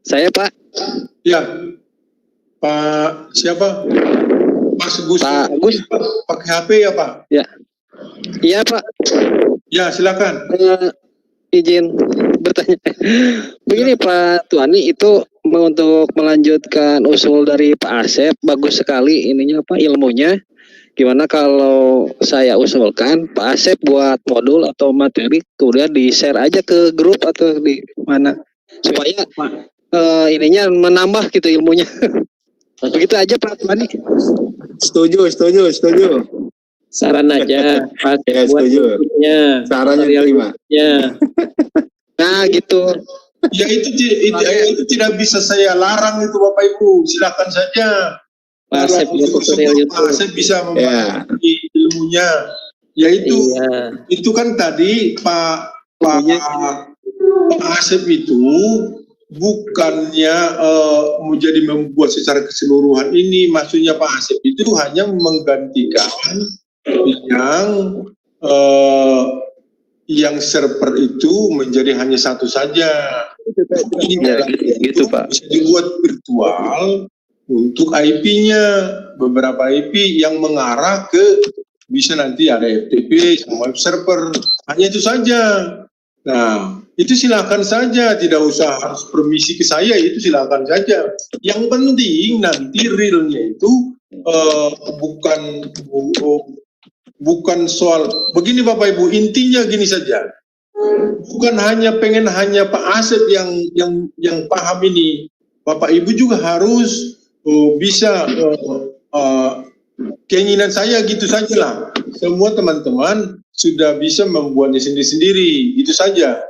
Saya Pak. Ya, Pak siapa? Mas Gus. Pak Gus. Pakai HP ya Pak? Ya. Iya Pak. Ya, silakan. Izin bertanya. Begini Pak Tuani, itu untuk melanjutkan usul dari Pak Asep, bagus sekali ininya Pak ilmunya. Gimana kalau saya usulkan Pak Asep buat modul atau materi kemudian di-share aja ke grup atau di mana supaya ininya menambah gitu ilmunya. Begitu aja Pak Tuani. Setuju. Saran aja Pak Ya, buat setuju. grupnya, Sarannya terima. ya. Nah gitu. Ya itu tidak bisa saya larang itu Bapak Ibu, silakan saja. Pak Asep buat tutorial Pak YouTube. Asep bisa membagi ilmunya. Ya itu kan tadi Pak Asep itu bukannya menjadi membuat secara keseluruhan ini, maksudnya Pak Asep itu hanya menggantikan yang server itu menjadi hanya satu saja. Ya, gitu Pak. Bisa dibuat virtual untuk IP-nya, beberapa IP yang mengarah ke bisa nanti ada FTP sama web server, hanya itu saja. Nah, itu silakan saja, tidak usah harus permisi ke saya, itu silakan saja. Yang penting nanti realnya itu bukan soal begini Bapak Ibu, intinya gini saja. Bukan pengen hanya Pak Asep yang paham ini. Bapak Ibu juga harus bisa keinginan saya gitu saja lah. Semua teman-teman sudah bisa membuatnya sendiri-sendiri, itu saja.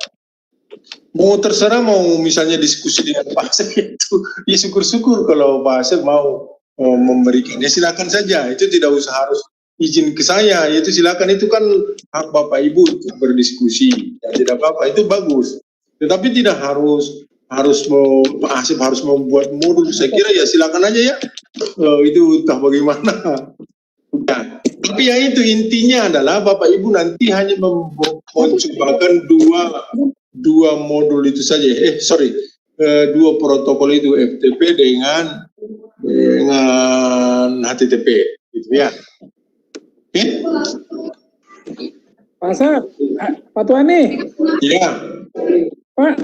Mau terserah mau misalnya diskusi dengan Pak Asep itu, ya syukur-syukur kalau Pak Asep mau memberikannya, silakan saja. Itu tidak usah harus izin ke saya, itu silakan, itu kan hak Bapak Ibu untuk berdiskusi, ya tidak apa-apa, itu bagus. Tetapi tidak harus Pak Asep harus membuat modul. Saya kira ya silakan aja ya, itu entah bagaimana. Ya, tapi ya itu intinya adalah Bapak Ibu nanti hanya mencobakan dua modul itu saja. Dua protokol itu, FTP dengan HTTP, gitu ya. Oke? Pak Asep, Pak Tuani. Iya. Pak.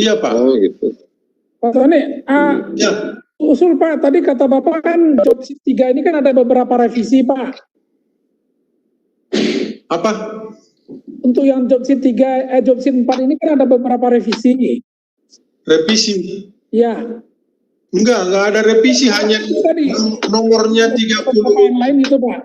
Iya Pak. Oh gitu. Pak Tuani, Ya. usul Pak, tadi kata Bapak kan job sheet 3 ini kan ada beberapa revisi Pak. Apa? Untuk yang job sheet 3, job sheet 4 ini kan ada beberapa revisi. Revisi? Ya. Enggak ada revisi, hanya Tadi nomornya 30. yang lain itu Pak.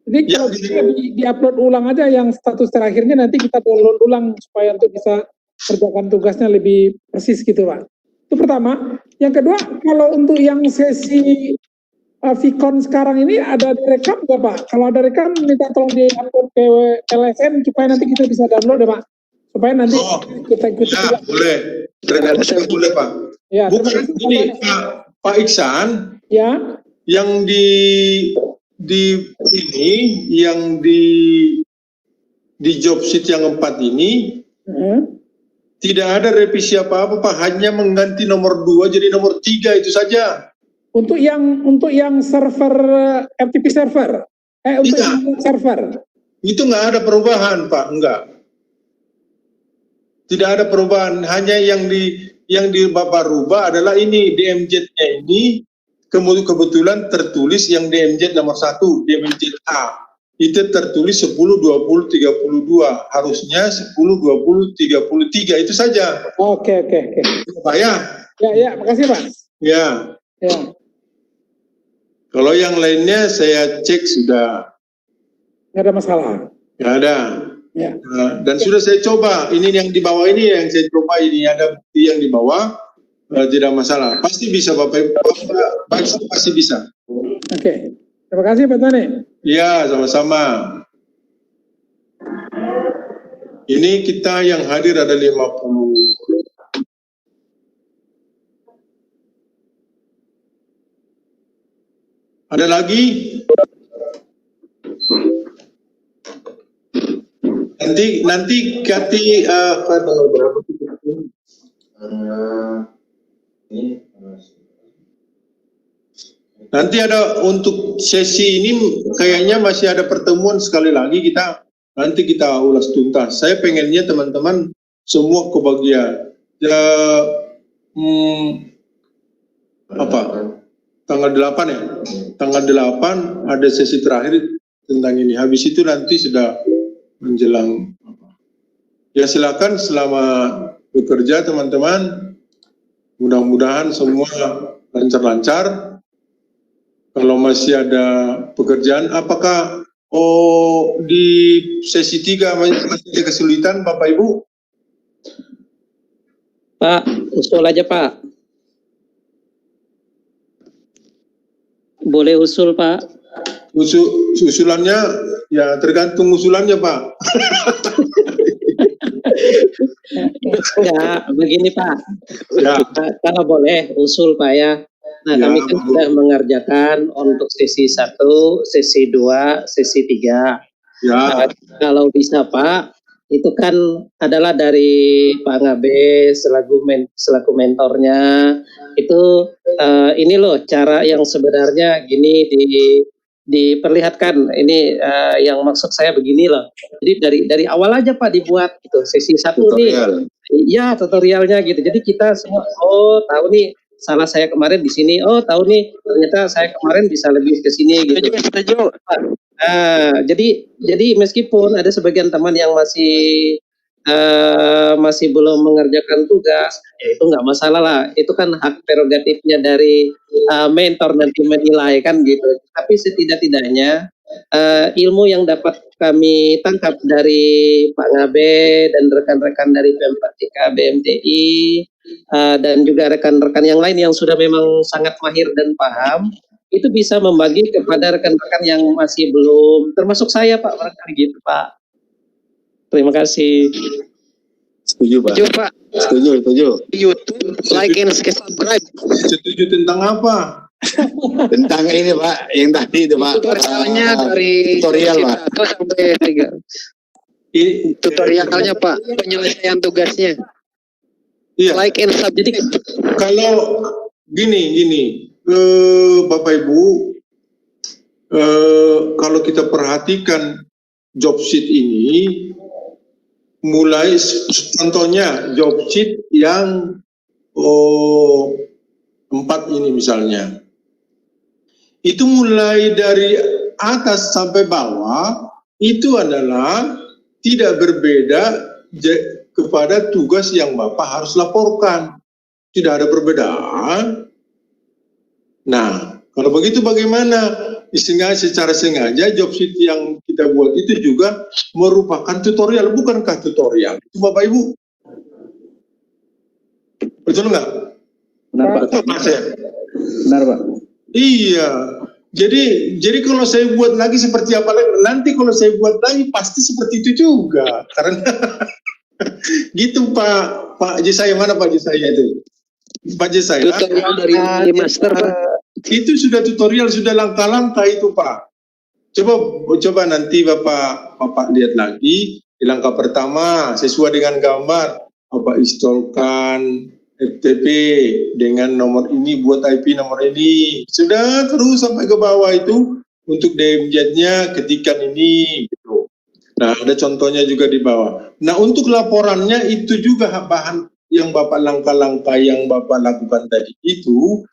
Jadi Ya, kalau bisa di-upload ulang aja yang status terakhirnya, nanti kita download ulang supaya untuk bisa kerjakan tugasnya lebih persis gitu Pak. Itu pertama. Yang kedua, kalau untuk yang sesi Vicon sekarang ini ada direkam nggak Pak? Kalau ada rekam, minta tolong di-upload ke LSM supaya nanti kita bisa download ya Pak. Supaya nanti kita ikuti. Ya, boleh. Boleh Pak. Ya, Bukan ini Pak Iksan. Ya. Yang di job sheet yang 4 ini tidak ada revisi apa-apa Pak, hanya mengganti nomor 2 jadi nomor 3 itu saja. Untuk yang server FTP server, untuk yang server. Itu nggak ada perubahan Pak, enggak. Tidak ada perubahan, hanya yang di Bapak rubah adalah ini DMZ-nya ini kebetulan tertulis yang DMZ nomor 1, DMZ A. Itu tertulis 10, 20, 32. Harusnya 10, 20, 33 itu saja. Oke. Pak ya? Ya, makasih Pak. Ya. Ya. Kalau yang lainnya saya cek sudah. Nggak ada masalah. Nggak ada. Ya. Dan sudah saya coba. Ini yang di bawah ini yang saya coba, ini ada bukti yang di bawah. Tidak masalah. Pasti bisa Bapak pasti bisa. Oke. Terima kasih Pak Tani. Ya, sama-sama. Ini kita yang hadir ada 50. Ada lagi? Nanti Kati tanggal berapa kita? Nanti ada untuk sesi ini kayaknya masih ada pertemuan sekali lagi, nanti kita ulas tuntas. Saya pengennya teman-teman semua kebagian. Ya, tanggal 8 ya? Tanggal 8 ada sesi terakhir tentang ini. Habis itu nanti sudah menjelang. Ya silakan selama bekerja teman-teman. Mudah-mudahan semua lancar-lancar. Kalau masih ada pekerjaan, apakah di sesi 3 masih ada kesulitan Bapak Ibu? Pak, usul aja Pak. Boleh usul Pak. Usulannya ya tergantung usulannya Pak. Ya, begini Pak. Ya. Kalau boleh usul Pak ya. Nah, Ya, kami kan sudah mengerjakan untuk sesi 1, sesi 2, sesi 3. Ya. Nah, kalau bisa Pak, itu kan adalah dari Pak Ngabe selaku mentornya. Itu ini loh cara yang sebenarnya gini diperlihatkan. Ini yang maksud saya begini loh. Jadi dari awal aja Pak dibuat gitu. Sesi 1 nih. Iya, tutorialnya gitu. Jadi kita semua tahu nih salah saya kemarin di sini. Tahu nih ternyata saya kemarin bisa lebih ke sini gitu. Setuju. Nah, jadi meskipun ada sebagian teman yang masih belum mengerjakan tugas, ya itu nggak masalah lah. Itu kan hak prerogatifnya dari mentor nanti menilai kan gitu. Tapi setidak-tidaknya ilmu yang dapat kami tangkap dari Pak Ngabe dan rekan-rekan dari P4TK BMTI dan juga rekan-rekan yang lain yang sudah memang sangat mahir dan paham, itu bisa membagi kepada rekan-rekan yang masih belum, termasuk saya Pak, barangkali gitu Pak. Terima kasih. Setuju Pak. Setuju Pak. Setuju. YouTube, like and subscribe. Setuju tentang apa? Tentang ini Pak, yang tadi itu Pak. Tutorialnya dari tutorial Pak. 1 sampai 3. Tutorialnya Pak, penyelesaian tugasnya. Iya. Like and subscribe. Kalau gini, Bapak Ibu, kalau kita perhatikan job sheet ini, mulai contohnya job sheet yang 4 ini misalnya. Itu mulai dari atas sampai bawah itu adalah tidak berbeda kepada tugas yang Bapak harus laporkan. Tidak ada perbedaan. Nah, kalau begitu bagaimana? Secara sengaja job sheet yang kita buat itu juga merupakan tutorial, bukankah tutorial? Itu Bapak Ibu. Betul nggak? Benar Pak. Betul Pak saya? Benar Pak. Iya. Jadi kalau saya buat lagi seperti apa lagi? Nanti kalau saya buat lagi pasti seperti itu juga. Karena gitu Pak Jesaya, mana Pak Jesaya itu? Pak Jesaya. Tutorial dari master Pak. Itu sudah tutorial, sudah langkah-langkah itu Pak. Coba nanti Bapak lihat lagi di langkah pertama sesuai dengan gambar Bapak installkan FTP dengan nomor ini, buat IP nomor ini, sudah terus sampai ke bawah itu untuk DMZ-nya ketikkan ini gitu. Nah, ada contohnya juga di bawah. Nah, untuk laporannya itu juga bahan yang Bapak langkah-langkah yang Bapak lakukan tadi itu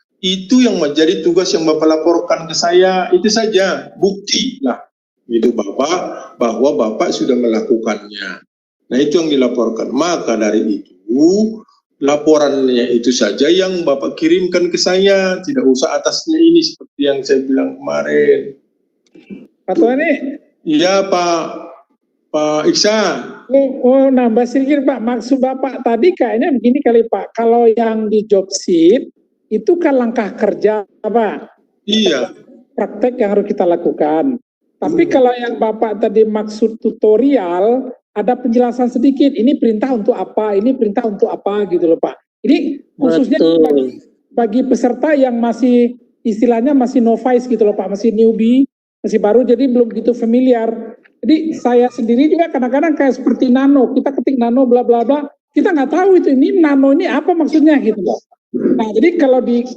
yang menjadi tugas yang Bapak laporkan ke saya, itu saja bukti lah itu Bapak bahwa Bapak sudah melakukannya. Nah, itu yang dilaporkan. Maka dari itu laporannya itu saja yang Bapak kirimkan ke saya, tidak usah atasnya ini seperti yang saya bilang kemarin. Pak Tuani. Iya Pak Iksan. Oh, nambah sedikit Pak, maksud Bapak tadi kayaknya begini kali Pak, kalau yang di job sheet itu kan langkah kerja Pak. Iya. Praktek yang harus kita lakukan. Tapi kalau yang Bapak tadi maksud tutorial, ada penjelasan sedikit, ini perintah untuk apa, ini perintah untuk apa gitu loh Pak. Ini khususnya bagi peserta yang masih istilahnya masih novice gitu loh Pak, masih newbie, masih baru, jadi belum begitu familiar. Jadi saya sendiri juga kadang-kadang kayak seperti nano, kita ketik nano bla bla bla, kita nggak tahu itu ini nano ini apa maksudnya gitu loh. Nah, jadi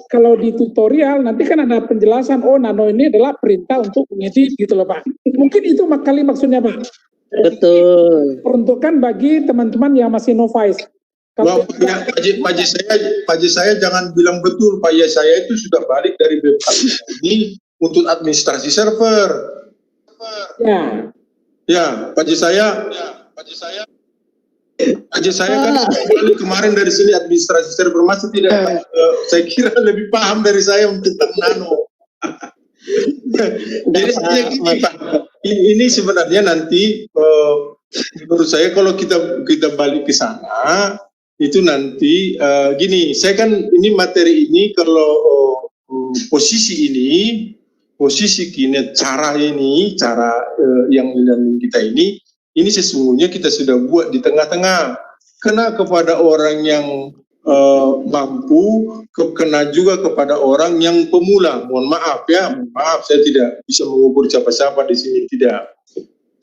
kalau di tutorial nanti kan ada penjelasan, oh nano ini adalah perintah untuk mengedit gitu loh Pak. Mungkin itu kali maksudnya Pak. Betul. Peruntukan bagi teman-teman yang masih novice. Kalau Pak saya jangan bilang betul, Pak saya itu sudah balik dari BPAS ini untuk administrasi server. Ya, Pak saya kan kemarin dari sini administrasi server masih tidak, saya kira lebih paham dari saya tentang nano. Jadi saya gini Pak, ini sebenarnya nanti menurut saya kalau kita balik ke sana itu nanti gini, saya kan ini materi ini kalau posisi kini cara yang learning kita ini sesungguhnya kita sudah buat di tengah-tengah, kena kepada orang yang mampu, kena juga kepada orang yang pemula. Mohon maaf saya tidak bisa mengukur siapa-siapa di sini, tidak.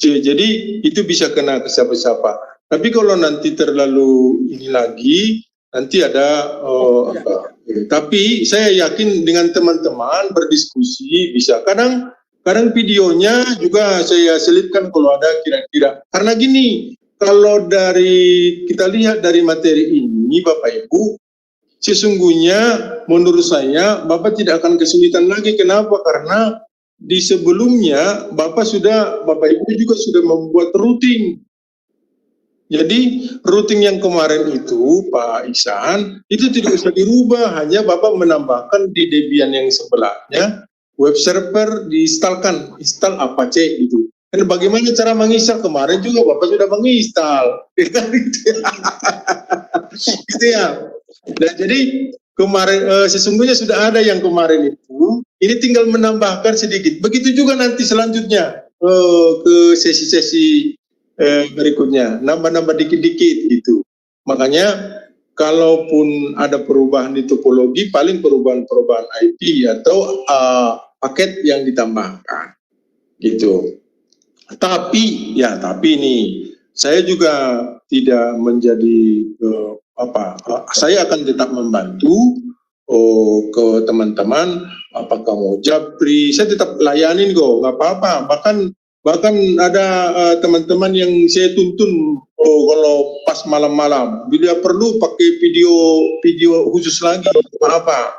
Jadi itu bisa kena ke siapa-siapa. Tapi kalau nanti terlalu ini lagi, nanti ada tapi saya yakin dengan teman-teman berdiskusi bisa. Kadang videonya juga saya selipkan kalau ada kira-kira. Karena gini, kalau kita lihat dari materi ini Bapak Ibu, sesungguhnya menurut saya Bapak tidak akan kesulitan lagi. Kenapa? Karena di sebelumnya Bapak Ibu juga sudah membuat routing. Jadi routing yang kemarin itu Pak Ihsan itu tidak usah dirubah, hanya Bapak menambahkan di Debian yang sebelahnya web server install Apache gitu. Dan bagaimana cara menginstal, kemarin juga Bapak sudah menginstal. Gitu ya. Dan jadi kemarin sesungguhnya sudah ada yang kemarin itu, ini tinggal menambahkan sedikit. Begitu juga nanti selanjutnya ke sesi-sesi berikutnya, nambah-nambah dikit-dikit gitu. Makanya kalaupun ada perubahan di topologi, paling perubahan IP atau paket yang ditambahkan gitu. Tapi nih saya juga tidak menjadi saya akan tetap membantu ke teman-teman, apakah mau japri, saya tetap layanin kok, nggak apa-apa. Bahkan ada teman-teman yang saya tuntun kalau pas malam-malam, bila perlu pakai video khusus lagi, apa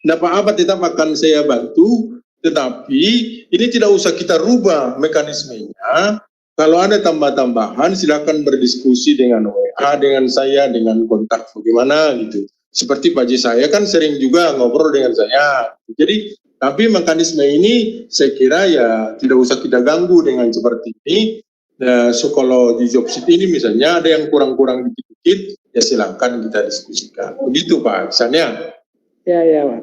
Tidak apa-apa, tetap akan saya bantu. Tetapi ini tidak usah kita rubah mekanismenya. Kalau ada tambah-tambahan, silakan berdiskusi dengan WA, dengan saya, dengan kontak bagaimana gitu. Seperti Pak Ji saya kan sering juga ngobrol dengan saya. Jadi, tapi mekanisme ini saya kira ya tidak usah kita ganggu dengan seperti ini. Nah, so kalau di job sheet ini misalnya ada yang kurang-kurang dikit-dikit, ya silakan kita diskusikan. Begitu Pak, misalnya. Ya, Pak.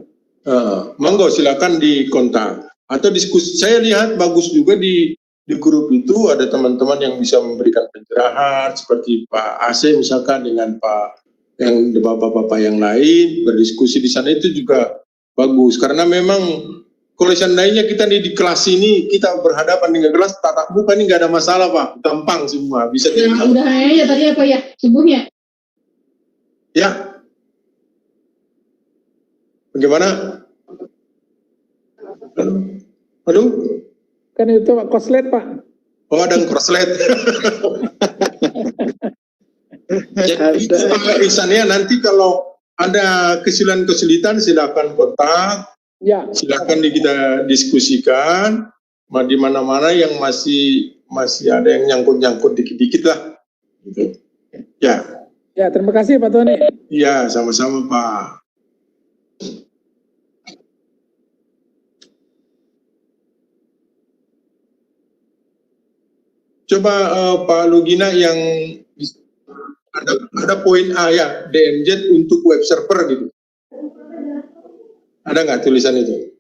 Monggo silakan dikontak. Atau diskusi, saya lihat bagus juga di grup itu ada teman-teman yang bisa memberikan pencerahan seperti Pak AC misalkan dengan Pak yang bapak-bapak yang lain berdiskusi di sana itu juga bagus karena memang kalau seandainya kita di kelas ini kita berhadapan dengan kelas tatap muka ini nggak ada masalah Pak, gampang semua bisa. Nah, udah ya tadi apa ya subuhnya? Ya. Bagaimana? Aduh. Kan itu Pak Koslet Pak. Oh ada crosslet. Jadi misalnya nanti kalau ada kesulitan silakan kontak. Ya. Silakan kita diskusikan. Di mana-mana yang masih ada yang nyangkut-nyangkut dikit-dikit lah. Gitu. Ya. Ya, terima kasih Pak Tony. Iya, sama-sama Pak. Coba Pak Lugina yang ada poin A ya, DMZ untuk web server gitu. Ada nggak tulisan itu?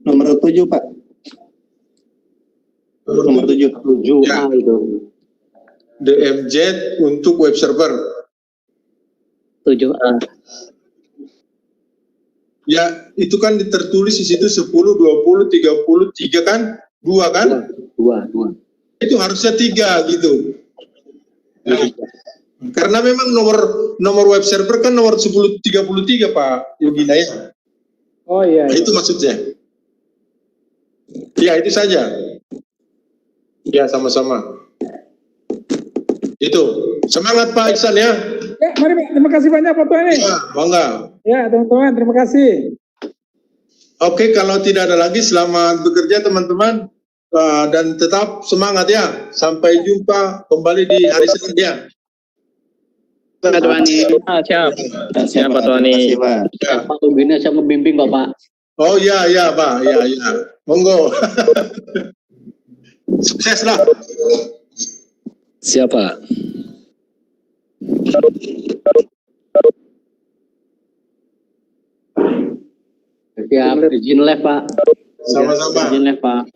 Nomor 7 Pak. Nomor 7. 7 Ya. A itu. DMZ untuk web server. 7A. Ya, itu kan tertulis di situ 10, 20, 30, 3 kan? 2 kan? 2. Itu harusnya 3 gitu. Nah, karena memang nomor web server kan nomor 1033 Pak Yogina ya. Oh iya. Nah, itu maksudnya. Ya itu saja. Ya sama-sama. Itu. Semangat Pak Iksan ya. Ya, mari Pak. Terima kasih banyak Pak Tony. Ya, bangga. Ya, teman-teman, terima kasih. Oke, kalau tidak ada lagi selamat bekerja teman-teman. Dan tetap semangat ya. Sampai jumpa kembali di hari Senin ya. Pak Tuani. Siap Pak Tuani. Ya. Pak Lugina sama bimbing kok Pak. Oh iya Pak, iya. Monggo. Sukses lah. Siapa? Siap, izin live Pak. Sama-sama. Izin live Pak.